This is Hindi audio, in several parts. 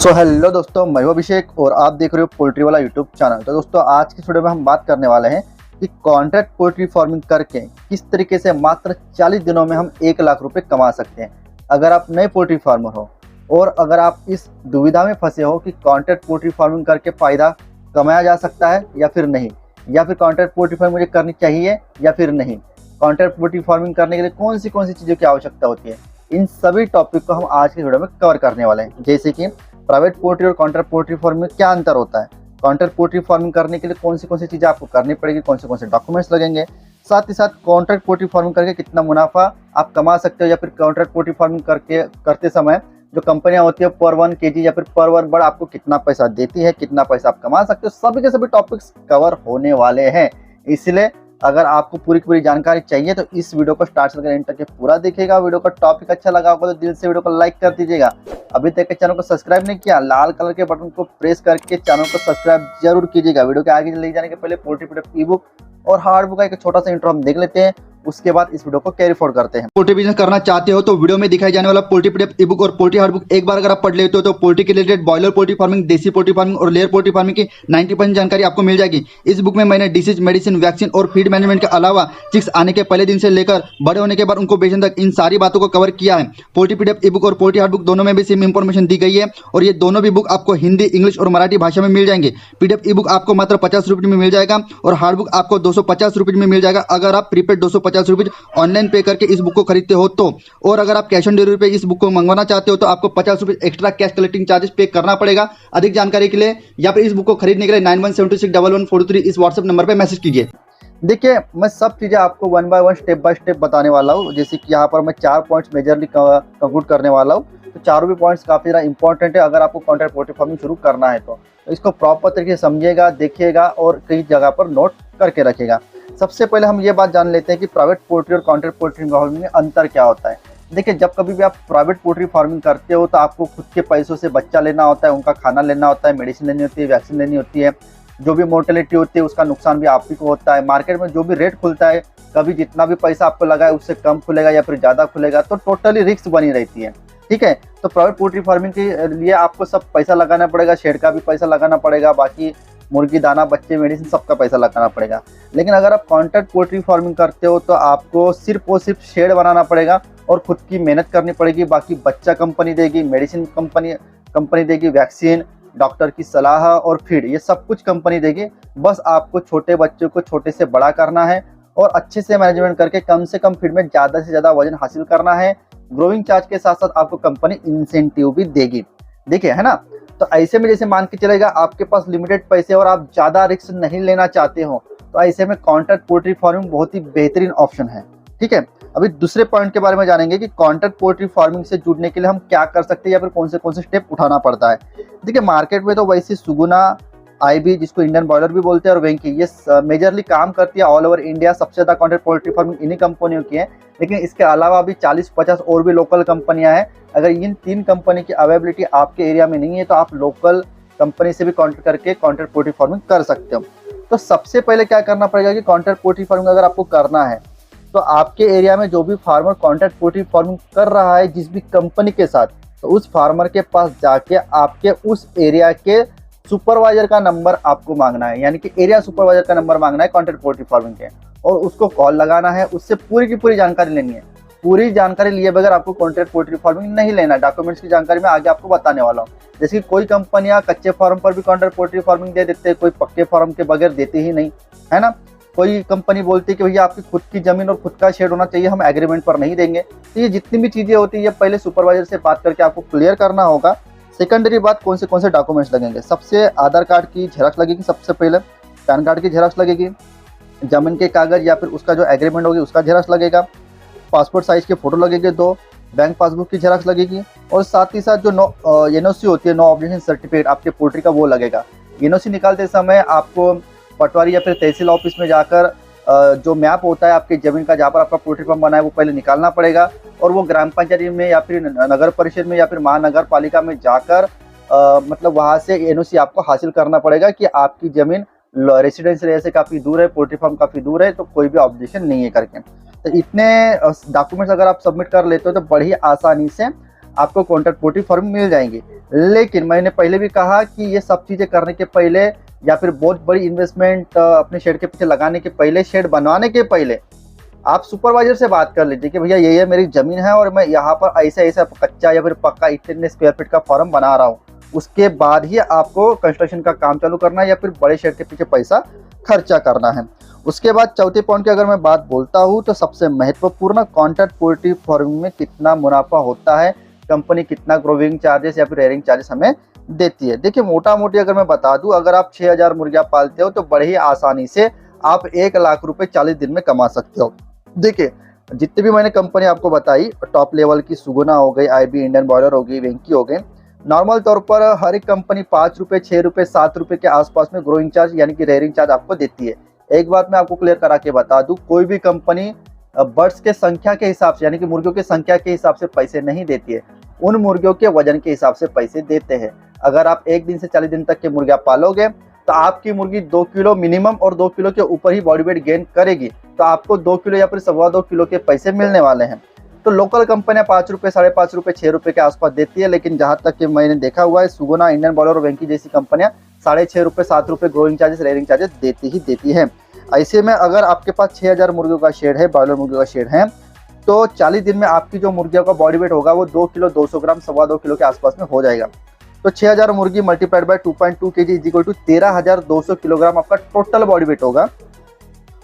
सो हेलो दोस्तों, मैं हूं अभिषेक और आप देख रहे हो पोल्ट्री वाला यूट्यूब चैनल। तो दोस्तों आज की वीडियो में हम बात करने वाले हैं कि कॉन्ट्रैक्ट पोल्ट्री फार्मिंग करके किस तरीके से मात्र 40 दिनों में हम 1 लाख रुपए कमा सकते हैं। अगर आप नए पोल्ट्री फार्मर हो और अगर आप इस दुविधा में फंसे हो कि कॉन्ट्रैक्ट पोल्ट्री फार्मिंग करके फ़ायदा कमाया जा सकता है या फिर नहीं, या फिर कॉन्ट्रैक्ट पोल्ट्री फार्मिंग मुझे करनी चाहिए या फिर नहीं, कॉन्ट्रैक्ट पोल्ट्री फार्मिंग करने के लिए कौन सी चीज़ों की आवश्यकता होती है, इन सभी टॉपिक को हम आज की वीडियो में कवर करने वाले हैं। जैसे कि प्राइवेट पोल्ट्री और कॉन्ट्रैक्ट पोल्ट्री फार्मिंग में क्या अंतर होता है, कॉन्ट्रैक्ट पोल्ट्री फार्मिंग करने के लिए कौन सी चीज़ें आपको करनी पड़ेगी, कौन से डॉक्यूमेंट्स लगेंगे, साथ ही साथ कॉन्ट्रैक्ट पोल्ट्री फार्मिंग करके कितना मुनाफा आप कमा सकते हो, या फिर कॉन्ट्रैक्ट पोल्ट्री फार्मिंग करते समय जो कंपनियां होती है पर 1 केजी या फिर पर 1 बर्ड आपको कितना पैसा देती है, कितना पैसा आप कमा सकते हो, सभी के सभी टॉपिक्स कवर होने वाले हैं। इसलिए अगर आपको पूरी जानकारी चाहिए तो इस वीडियो को स्टार्ट से लेकर एंड तक पूरा देखिएगा। वीडियो का टॉपिक अच्छा लगा होगा तो दिल से वीडियो को लाइक कर दीजिएगा। अभी तक के चैनल को सब्सक्राइब नहीं किया, लाल कलर के बटन को प्रेस करके चैनल को सब्सक्राइब जरूर कीजिएगा। वीडियो के आगे ले जाने के पहले पोल्ट्री पीडीएफ ई बुक और हार्ड बुक का एक छोटा सा इंट्रो हम देख लेते हैं, उसके बाद इस वीडियो को कैरी फॉरवर्ड करते हैं। पोल्ट्री बिजनेस करना चाहते हो तो वीडियो में दिखाई जाने वाला पोल्ट्री पीडीएफ ई बुक और पोल्ट्री हार्ड बुक एक बार अगर आप पढ़ लेते हो तो पोल्ट्री के रिलेटेड बॉयलर पोल्ट्री फार्मिंग, देसी पोल्ट्री फार्मिंग और लेयर पोल्ट्री फार्मिंग की 90% जानकारी आपको मिल जाएगी। इस बुक में मैंने डिसीज, मेडिसिन, वैक्सीन और फीड मैनेजमेंट के अलावा चिक्स आने के पहले दिन से लेकर बड़े होने के बाद उनको बेचने तक इन सारी बातों को कवर किया है। पोल्ट्री पीडीएफ ई बुक और पोल्ट्री हार्ड बुक दोनों में भी सेम इंफॉर्मेशन दी गई है और ये दोनों भी बुक आपको हिंदी, इंग्लिश और मराठी भाषा में मिल जाएंगे। पीडीएफ ई बुक आपको मात्र 50 रुपये में मिल जाएगा और हार्ड बुक आपको 250 रुपये में मिल जाएगा अगर आप प्रीपेड 250 रुपये ऑनलाइन पे करके इस बुक को खरीदते हो तो। और अगर आप कैश ऑन डिलीवरी पे इस बुक को मंगवाना चाहते हो तो आपको 50 रुपये एक्स्ट्रा कैश कलेक्टिंग चार्जेस पे करना पड़ेगा। अधिक जानकारी के लिए या फिर इस बुक को खरीदने के लिए 91761143 इस व्हाट्सएप नंबर पर मैसेज कीजिए। देखिए, मैं सब चीज़ें आपको 1 बाय 1 स्टेप बाय स्टेप बताने वाला हूँ। जैसे कि यहाँ पर मैं 4 पॉइंट्स मेजरली कंक्लूड करने वाला हूँ, तो चारों भी पॉइंट्स काफ़ी ज़्यादा इंपॉर्टेंट है अगर आपको कॉन्ट्रैक्ट पोल्ट्री फार्मिंग शुरू करना है तो इसको प्रॉपर तरीके से समझिएगा, देखिएगा और कई जगह पर नोट करके रखिएगा। सबसे पहले हम ये बात जान लेते हैं कि प्राइवेट पोल्ट्री और कॉन्ट्रैक्ट पोल्ट्री फार्मिंग में अंतर क्या होता है। देखिए, जब कभी भी आप प्राइवेट पोल्ट्री फार्मिंग करते हो तो आपको खुद के पैसों से बच्चा लेना होता है, उनका खाना लेना होता है, मेडिसिन लेनी होती है, वैक्सीन लेनी होती है, जो भी मोर्टेलिटी होती है उसका नुकसान भी आप ही को होता है। मार्केट में जो भी रेट खुलता है, कभी जितना भी पैसा आपको लगा है उससे कम खुलेगा या फिर ज़्यादा खुलेगा, तो टोटली रिस्क बनी रहती है। ठीक है, तो प्राइवेट पोल्ट्री फार्मिंग के लिए आपको सब पैसा लगाना पड़ेगा, शेड का भी पैसा लगाना पड़ेगा, बाकी मुर्गी दाना, बच्चे, मेडिसिन सबका पैसा लगाना पड़ेगा। लेकिन अगर आप कॉन्ट्रैक्ट पोल्ट्री फार्मिंग करते हो तो आपको सिर्फ और सिर्फ शेड बनाना पड़ेगा और खुद की मेहनत करनी पड़ेगी। बाकी बच्चा कंपनी देगी, मेडिसिन कंपनी देगी, वैक्सीन, डॉक्टर की सलाह और फीड, ये सब कुछ कंपनी देगी। बस आपको छोटे बच्चों को छोटे से बड़ा करना है और अच्छे से मैनेजमेंट करके कम से कम फीड में ज़्यादा से ज़्यादा वजन हासिल करना है। ग्रोइंग चार्ज के साथ साथ आपको कंपनी इंसेंटिव भी देगी। देखिए, है ना। तो ऐसे में जैसे मान के चलेगा आपके पास लिमिटेड पैसे और आप ज़्यादा रिस्क नहीं लेना चाहते हो, तो ऐसे में कॉन्ट्रैक्ट पोल्ट्री फार्मिंग बहुत ही बेहतरीन ऑप्शन है। ठीक है, अभी दूसरे पॉइंट के बारे में जानेंगे कि कॉन्ट्रैक्ट पोल्ट्री फार्मिंग से जुड़ने के लिए हम क्या कर सकते हैं या फिर कौन से स्टेप उठाना पड़ता है। देखिए, मार्केट में तो वैसे सुगुना, आईबी जिसको इंडियन बॉयलर भी बोलते हैं और वेंकी, ये मेजरली काम करती है ऑल ओवर इंडिया। सबसे ज़्यादा कॉन्ट्रैक्ट पोल्ट्री फार्मिंग इन्हीं कंपनियों की है, लेकिन इसके अलावा भी 40-50 और भी लोकल कंपनियां हैं। अगर इन 3 कंपनी की अवेलेबिलिटी आपके एरिया में नहीं है तो आप लोकल कंपनी से भी कॉन्टैक्ट करके कॉन्ट्रैक्ट पोल्ट्री फार्मिंग कर सकते हो। तो सबसे पहले क्या करना पड़ेगा कि कॉन्ट्रैक्ट पोल्ट्री फार्मिंग अगर आपको करना है तो आपके एरिया में जो भी फार्मर कॉन्ट्रैक्ट पोल्ट्री फार्मिंग कर रहा है जिस भी कंपनी के साथ, तो उस फार्मर के पास जाके आपके उस एरिया के सुपरवाइजर का नंबर आपको मांगना है, यानी कि एरिया सुपरवाइजर का नंबर मांगना है कॉन्ट्रैक्ट पोल्ट्री फार्मिंग के, और उसको कॉल लगाना है, उससे पूरी की पूरी जानकारी लेनी है। पूरी जानकारी लिए बगैर आपको कॉन्ट्रैक्ट पोल्ट्री फार्मिंग नहीं लेना। डॉक्यूमेंट्स की जानकारी मैं आगे आपको बताने वाला हूँ। जैसे कि कोई कंपनियां कच्चे फार्म पर भी कॉन्ट्रैक्ट पोल्ट्री फार्मिंग दे देते हैं, कोई पक्के फार्म के बगैर देते ही नहीं, है ना। कोई कंपनी बोलती है कि भैया आपकी खुद की जमीन और खुद का शेड होना चाहिए, हम एग्रीमेंट पर नहीं देंगे। तो ये जितनी भी चीज़ें होती है ये पहले सुपरवाइजर से बात करके आपको क्लियर करना होगा। सेकेंडरी बात, कौन से डॉक्यूमेंट्स लगेंगे। सबसे आधार कार्ड की झेरॉक्स लगेगी, सबसे पहले पैन कार्ड की झेरॉक्स लगेगी, जमीन के कागज या फिर उसका जो एग्रीमेंट होगी उसका झेरॉक्स लगेगा, पासपोर्ट साइज के फोटो लगेंगे 2, बैंक पासबुक की झेरॉक्स लगेगी और साथ ही साथ जो एनओसी होती है, नो ऑब्जेक्शन सर्टिफिकेट आपके पोल्ट्री का, वो लगेगा। एनओसी निकालते समय आपको पटवारी या फिर तहसील ऑफिस में जाकर जो मैप होता है आपकी ज़मीन का जहाँ पर आपका पोल्ट्री फार्म बना है वो पहले निकालना पड़ेगा और वो ग्राम पंचायत में या फिर नगर परिषद में या फिर महानगर पालिका में जाकर मतलब वहाँ से एनओसी आपको हासिल करना पड़ेगा कि आपकी ज़मीन रेसिडेंशियल एरिया से काफ़ी दूर है, पोल्ट्री फार्म काफ़ी दूर है, तो कोई भी ऑब्जेक्शन नहीं है करके। तो इतने डॉक्यूमेंट्स अगर आप सबमिट कर लेते हो तो बड़ी आसानी से आपको कॉन्ट्रैक्ट पोल्ट्री फार्म मिल जाएंगे। लेकिन मैंने पहले भी कहा कि ये सब चीज़ें करने के पहले या फिर बहुत बड़ी इन्वेस्टमेंट अपने शेड के पीछे लगाने के पहले, शेड बनवाने के पहले आप सुपरवाइजर से बात कर लीजिए कि भैया ये मेरी ज़मीन है और मैं यहाँ पर ऐसे ऐसा कच्चा या फिर पक्का इतने स्क्वायर फीट का फॉर्म बना रहा हूँ। उसके बाद ही आपको कंस्ट्रक्शन का काम चालू करना है या फिर बड़े शेड के पीछे पैसा खर्चा करना है। उसके बाद चौथे पॉइंट की अगर मैं बात बोलता हूँ तो सबसे महत्वपूर्ण, कॉन्ट्रैक्ट पोल्ट्री फार्मिंग में कितना मुनाफा होता है, कंपनी कितना ग्रोविंग चार्जेस या फिर रेयरिंग चार्जेस हमें देती है। देखिए मोटा मोटी अगर मैं बता दूं, अगर आप 6000 मुर्गियां पालते हो तो बड़े ही आसानी से आप 1 लाख रुपए 40 दिन में कमा सकते हो। देखिए जितनी भी मैंने कंपनी आपको बताई, टॉप लेवल की सुगुना हो गई, आईबी इंडियन बॉयलर हो गई, वेंकी हो गई, नॉर्मल तौर पर हर एक कंपनी 5 रुपए, 6 रुपए, 7 रुपए के आसपास में ग्रोइंग चार्ज यानी कि रेयरिंग चार्ज आपको देती है। एक बात मैं आपको क्लियर करा के बता दूं, कोई भी कंपनी बर्ड्स के संख्या के हिसाब से यानी कि मुर्गियों की संख्या के हिसाब से पैसे नहीं देती है, उन मुर्गियों के वजन के हिसाब से पैसे देते हैं। अगर आप 1 दिन से 40 दिन तक की मुर्गियां पालोगे तो आपकी मुर्गी 2 किलो मिनिमम और 2 किलो के ऊपर ही बॉडी वेट गेन करेगी, तो आपको 2 किलो या फिर 2.25 किलो के पैसे मिलने वाले हैं। तो लोकल कंपनियां 5 रुपए, 5.5 रुपए, 6 रुपए के आसपास देती है, लेकिन जहां तक कि मैंने देखा हुआ है सुगुना, इंडियन बॉयलर और वेंकी जैसी कंपनियां 6.5 रुपए, 7 रुपए ग्रोइंग चार्जेस, रेयरिंग चार्जेस देती ही देती है। ऐसे में अगर आपके पास 6000 मुर्गियों का शेड है, बॉयलर मुर्गियों का शेड है, तो 40 दिन में आपकी जो मुर्गियों का बॉडी वेट होगा वो 2 किलो 200 ग्राम, 2.25 किलो के आसपास में हो जाएगा। तो 6000 मुर्गी multiplied by 2.2 kg is equal to 13,200 kilogram आपका टोटल बॉडी वेट होगा।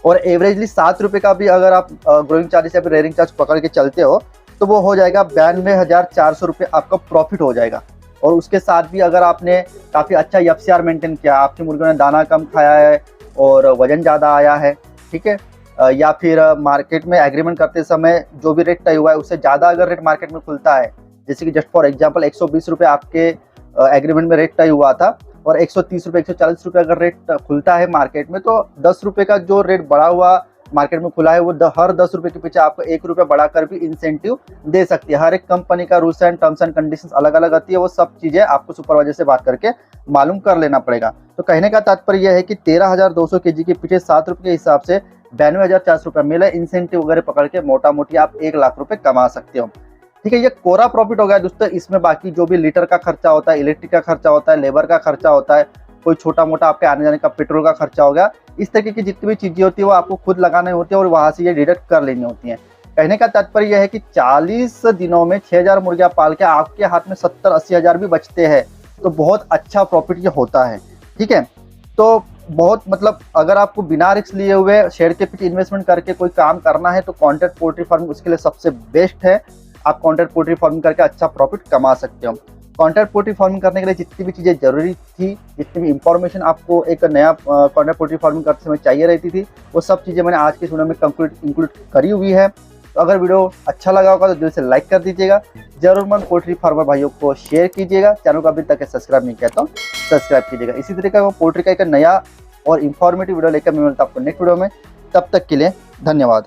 और एवरेजली 7 रुपए का भी अगर आप ग्रोइंग चार्जेस या फिर रेयरिंग चार्ज पकड़ के चलते हो तो वो हो जाएगा 92,400 रुपये आपका प्रॉफिट हो जाएगा। और उसके साथ भी अगर आपने काफ़ी अच्छा एफसीआर मेंटेन किया, आपकी मुर्गियों ने दाना कम खाया है और वजन ज़्यादा आया है, ठीक है, या फिर मार्केट में एग्रीमेंट करते समय जो भी रेट तय हुआ है उससे ज़्यादा अगर रेट मार्केट में खुलता है, जैसे कि जस्ट फॉर एग्जांपल 120 रुपये आपके एग्रीमेंट में रेट तय हुआ था और 130 रुपये, 140 रुपये अगर रेट खुलता है मार्केट में, तो 10 रुपये का जो रेट बढ़ा हुआ मार्केट में खुला है वो हर 10 रुपये के पीछे आपको 1 रुपये बढ़ाकर भी इंसेंटिव दे सकती है। हर एक कंपनी का rules and terms and conditions अलग अलग आती है, वो सब चीज़ें आपको सुपरवाइजर से बात करके मालूम कर लेना पड़ेगा। तो कहने का तात्पर्य यह है कि 13,200 kg के पीछे 7 रुपये के हिसाब से 92,400 रुपये मिले, इंसेंटिव वगैरह पकड़ के मोटा मोटी आप 1 लाख रुपये कमा सकते हो। ठीक है, ये कोरा प्रॉफिट हो गया दोस्तों। इसमें बाकी जो भी लीटर का खर्चा होता है, इलेक्ट्रिक का खर्चा होता है, लेबर का खर्चा होता है, कोई छोटा मोटा आपके आने जाने का पेट्रोल का खर्चा हो गया, इस तरीके की जितनी भी चीज़ें होती है वो आपको खुद लगानी होती है और वहाँ से ये डिडक्ट कर लेनी होती हैं। कहने का तात्पर्य यह है कि 40 दिनों में 6000 मुर्गियाँ पाल के आपके हाथ में 70-80 हज़ार भी बचते हैं, तो बहुत अच्छा प्रॉफिट ये होता है। ठीक है, तो बहुत मतलब अगर आपको बिना रिस्क लिए हुए शेड के पीछे इन्वेस्टमेंट करके कोई काम करना है तो कॉन्ट्रैक्ट पोल्ट्री फार्मिंग उसके लिए सबसे बेस्ट है। आप कॉन्ट्रैक्ट पोल्ट्री फार्मिंग करके अच्छा प्रॉफिट कमा सकते हो। कॉन्ट्रैक्ट पोल्ट्री फार्मिंग करने के लिए जितनी भी चीज़ें जरूरी थी, जितनी भी इंफॉर्मेशन आपको एक नया कॉन्ट्रैक्ट पोल्ट्री फार्मिंग करते समय चाहिए रहती थी, वो सब चीज़ें मैंने आज की वीडियो में इंक्लूड करी हुई है। तो अगर वीडियो अच्छा लगा होगा तो दिल से लाइक कर दीजिएगा, जरूरतमंद पोल्ट्री फार्मर भाइयों को शेयर कीजिएगा, चैनल को अभी तक सब्सक्राइब नहीं किया तो सब्सक्राइब कीजिएगा। इसी तरीके का पोल्ट्री का एक नया और इंफॉर्मेटिव वीडियो लेकर मैं मिलता हूं आपको नेक्स्ट वीडियो में। तब तक के लिए धन्यवाद।